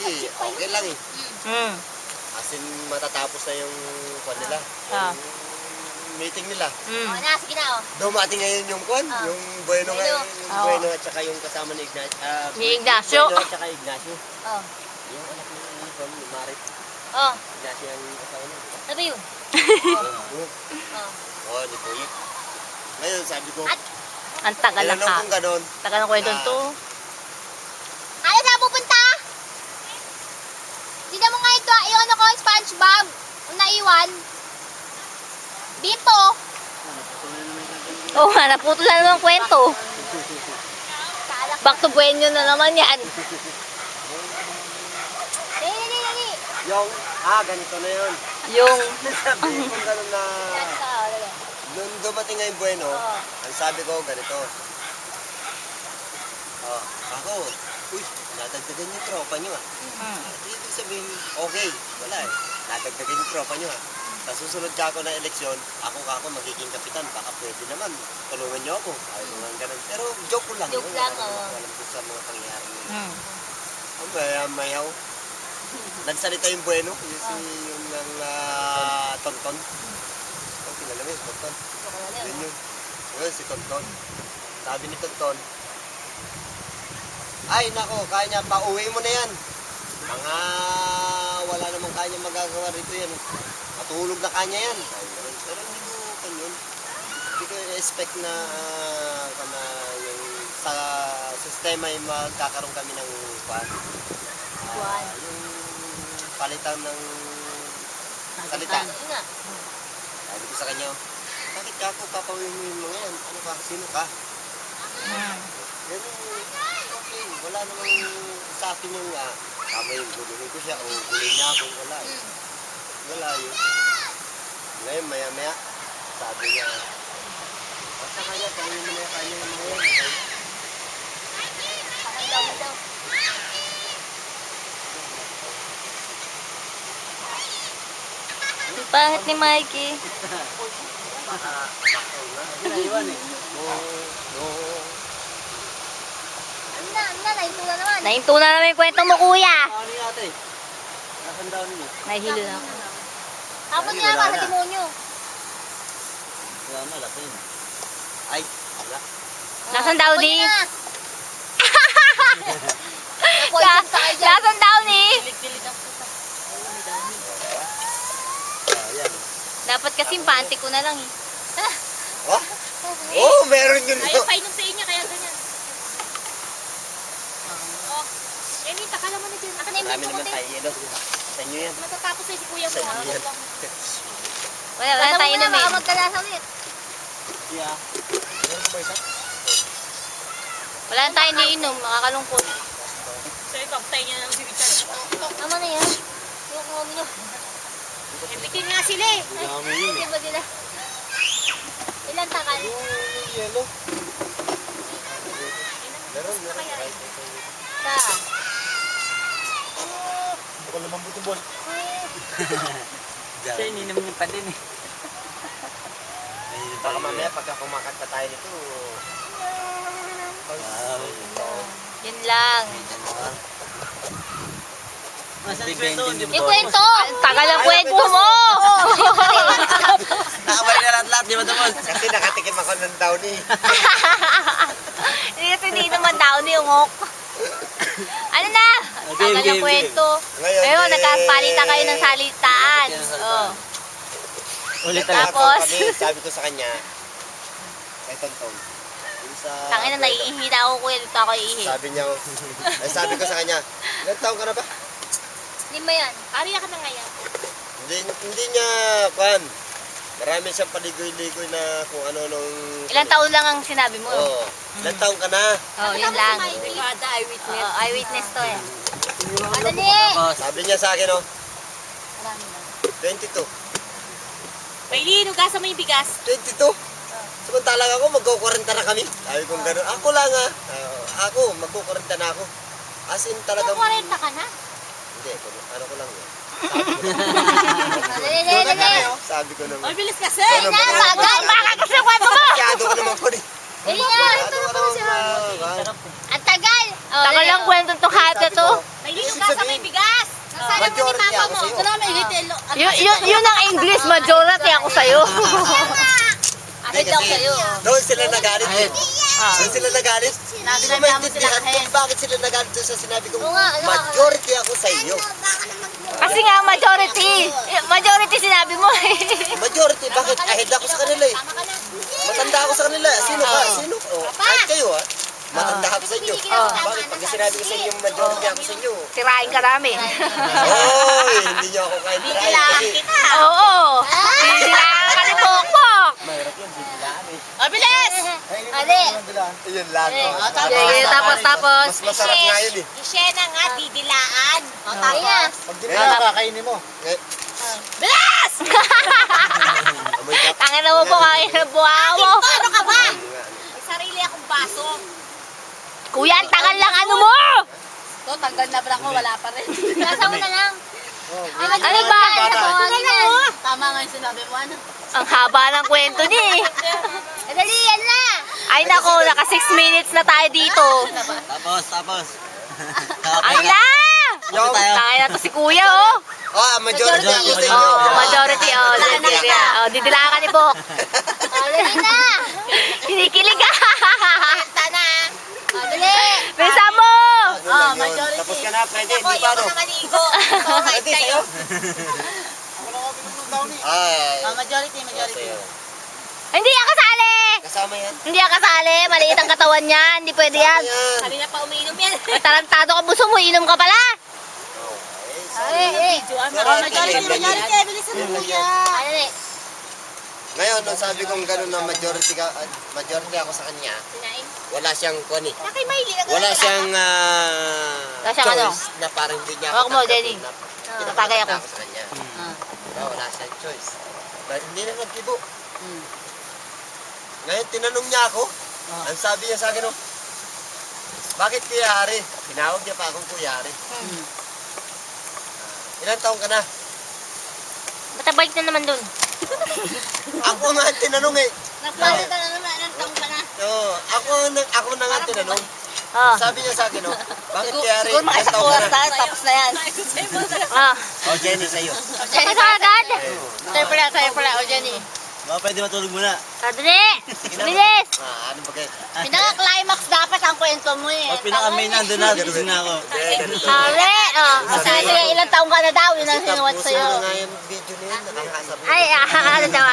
Kasi okay lang eh. Hmm. As in, matatapos na yung kwan nila. Ah. Yung meeting nila. Hmm. na, sige na, oh. Dumating ngayon yung kwan, yung Bueno nga, yung Oo. Bueno at saka yung kasama ni Ignacio. Ni Ignacio. Bueno at saka Ignacio. Oh. Yung anak ni kwan, ni Marit. Oh. Ignacio ang kasama niya. Ano ba yun? Oo. Oh. Oo, di po yun. Ngayon, sabi ko, Ang tagal na ilanong ka. kung ganon. Tagal ng kwento to. Ano saan pupunta? Hindi mo nga ito, iyon ako, SpongeBob. Ang naiwan. Bimpo. Oo nga, naputol na naman ang kwento. Back to Buenyo na naman yan. Dali. Yung, ganito na yun. Yung, Sabi ko ganon na, Yan ka, oh, dali. nung dumating nga yung Bueno, Oo. ang sabi ko ganito. Ako, uy, nadagdagan yung tropa nyo ah. Ibig sabihin, okay, wala eh. Nadagdagan yung tropa nyo ah. Sa susunod ka ako na eleksyon, ako magiging kapitan. Baka pwede naman, tulungan nyo ako. Ayaw ko nga ganun. Pero joke ko lang. Joke yun. lang, Wala oo. naman alam ko sa mga pangyayari yun. hmm. Mayaw. Nagsalita yung Bueno, yung Tonton. Oh, kilala mo yung Tonton. Yun yun. Yun, si Tonton. Sabi ni Tonton, ay nako, kaya niya, pauwi mo na yan. Mga wala namang kanya magagawa rito yan. Matulog na kanya yan. Pero hindi ko kanyon. Hindi ko expect na yung sa sistema ay magkakaroon kami ng kwan. Yung palitan ng salita. Yun nga. Sabi ko sa kanya, bakit ka ako papawihin mo yan? Ano ka? Sino ka? Yan okay. Wala namang sa akin yung tama yung gulungin ko siya o gulungin niya ako. Wala eh. Wala yun. Ngayon maya sabi niya, basta kanya, tawin mo na yung kanya yung mga yan. Parang daw. Ang pangit ni Mikey. Ginaiwan eh. No. Ano na, nahinto na naman. Nahinto na naman yung kwento mo, kuya. Ano yung ate? Nasaan daw niyo? Nahihilo na ako. Tapos Ay, nga wala ba, sa na. demonyo. Wala na, lakin. Ay, wala. Nasaan daw Pwede di? na. Poison sa kayo dyan. Nasaan daw ni? Pilit ang puta. Ayan. Dapat kasi pante ko na lang eh. Oh? Oh, meron yun. Ayaw painom sa inyo, kaya ganyan. Oh. Emita, kala mo na dyan. Akin na yung Marami bimpo ko naman tayo. tayo yelo. Sa inyo yan. Matatapos na si kuya mo. Sa inyo yan. Wala tayo na Baka magkalasa ulit. Yeah. Meron ba isa? Wala na tayo iniinom, makakalungkot. Sa'yo, kaptay niya lang si Richard. Tama na yan. Yung kumami nyo. Bitin nga sila eh. Dami yun eh. Di ba sila? Ilan takal? Yung yelo. Meron. Sa. Baka lumambot yung boss. Siya ininom niya pa din eh. Baka mamaya pagka kumakanta tayo nito. Yun lang. Masan yung kwento? Yung kwento! Ang tagal ang kwento mo! Nakabalik na lahat-lahat, di ba Dumol? Kasi nakatikim ako ng downy. Hindi kasi hindi naman daw ni Ungok. Ano na? Tagal ang game. kwento. Ngayon, Ngayon, nagkapalitan kayo ng salitaan. Oh. Ulit na lahat. Tapos, Sabi ko sa kanya, kay Tontong, yung sa... tangin na naiihi na ako kuya, dito ako iihi. Sabi ko sa kanya, ilang taon ka na ba? Lima yan. Ariya ka na ngayon. Hindi niya, kan, marami siyang paligoy-ligoy na kung ano nung... Ilang taon lang ang sinabi mo? Oo. Ilang taon ka na? Oh, yun lang. Kada eyewitness. Oh, eyewitness to eh. Madali! Sabi niya sa akin, oh, Marami na. 22. Maylin, hugasan mo yung bigas. 22? Samantalang ako, magkukurenta na kami. Sabi kong gano'n. Ako lang ako, magkukurenta na ako. As in talagang... 40 ka na? Hindi, ano ko lang yun. Dali. Sabi ko naman. Ay, bilis kasi! Ano Na, ba? bagal! Bakit kasi kwento mo? Masyado ko naman po rin. Dali nga! Masyado ko naman. Ang tagal! Tagal lang kwento itong hati to. May linugasan, may bigas. Majority ako sa'yo. Yun ang English, majority ako sa'yo. Hindi kasi doon sila nagalit eh. Doon sila nagalit. Hindi ko maintindihan kung bakit sila nagalit doon sa sinabi kong majority ako sa iyo. Kasi nga, majority. Majority sinabi mo eh. Majority, bakit? Ahead ako sa kanila eh. Matanda ako sa kanila. Sino ka? Sino? Oh, kahit kayo ha. Matanda ako sa inyo. Bakit? Pag sinabi ko sa inyo, majority ako sa inyo. Sirain ka namin. Oy, hindi niyo ako kahit try. Kasi Oo. Sirain ka ni Pokpok. mahirap yun, bibilaan eh. Bilis! Ali. Yun lang. Sige, tapos. Mas masarap nga yun eh. Isyena nga, didilaan. Tapos. Pag dinala, kakainin mo. Bilis! Amoy ka. Tangin na mo po, kain ng buhawo. Ano ka ba? May sarili akong baso. Kuya, ang tagal lang ano mo? Ito, tanggal na pala ko, wala pa rin. Nasa mo na lang. Ano ba? Tama nga yung sinabi mo, ano? Ang haba ng kwento niya eh. Dali, yan na. Ay nako, naka 6 minutes na tayo dito. Tapos. Ano na? Yung, Tangin na to si kuya oh. majority ako sa inyo. Oh, majority oh. Didilaan ka ni Bok. Dali na. Kinikilig ah. Tana! Dali. Bisa mo. majority. Tapos ka na, pwede. Ako, Hindi pa yung no? mga maligo. Alright Pwede kayo. sa'yo. Ay. Majority. Sa'yo. Hindi ako kasali. Kasama yan. Hindi ako kasali. Maliit ang katawan niya. Hindi pwede yan. Yan. Kanina pa umiinom yan. Tarantado ka buso mo. Inom ka pala. Majority. Bilisan mo kuya. Dali. Ngayon, nung sabi kong gano'n na majority ako sa kanya, wala siyang kuwan eh. Nakay Miley na Wala siyang Wala siyang ano? choice na parang hindi niya Hawak mo, tatanggapin Jenny. na Tagay pinapakita ako. sa kanya. Diba, wala siyang choice. Dahil hindi na nagkibo. Ngayon, tinanong niya ako. Ang sabi niya sa akin, oh, bakit Kuya Hari? Tinawag niya pa akong Kuya Hari. Ilan taong ka na? Ba't ang balik na naman dun? Ako nga ang tinanong eh. Nagpapalita na naman. Anong taong ka na? Oo, ako na nga ang tinanong. Ah. Sabi niya sa akin, oh, bakit Kuya Hari? Siguro Ilan taong ka na? tapos na yan. Ah. Oh, Jenny, sa'yo. Ano ka agad? Sa'yo pala, o Jenny. Baka pwede matulog muna. Dali. Bilis. Ano ba kayo? Pinaka-climax dapat ang kwento mo eh. Pag pinaka-main nandun na, gising na ako. Dali. Oh. Sige, ilang taong ka na daw? Yun ang sinuwat Tapusin mo sa'yo. na nga yung video na yun. Nakakasabi. Ay, ano daw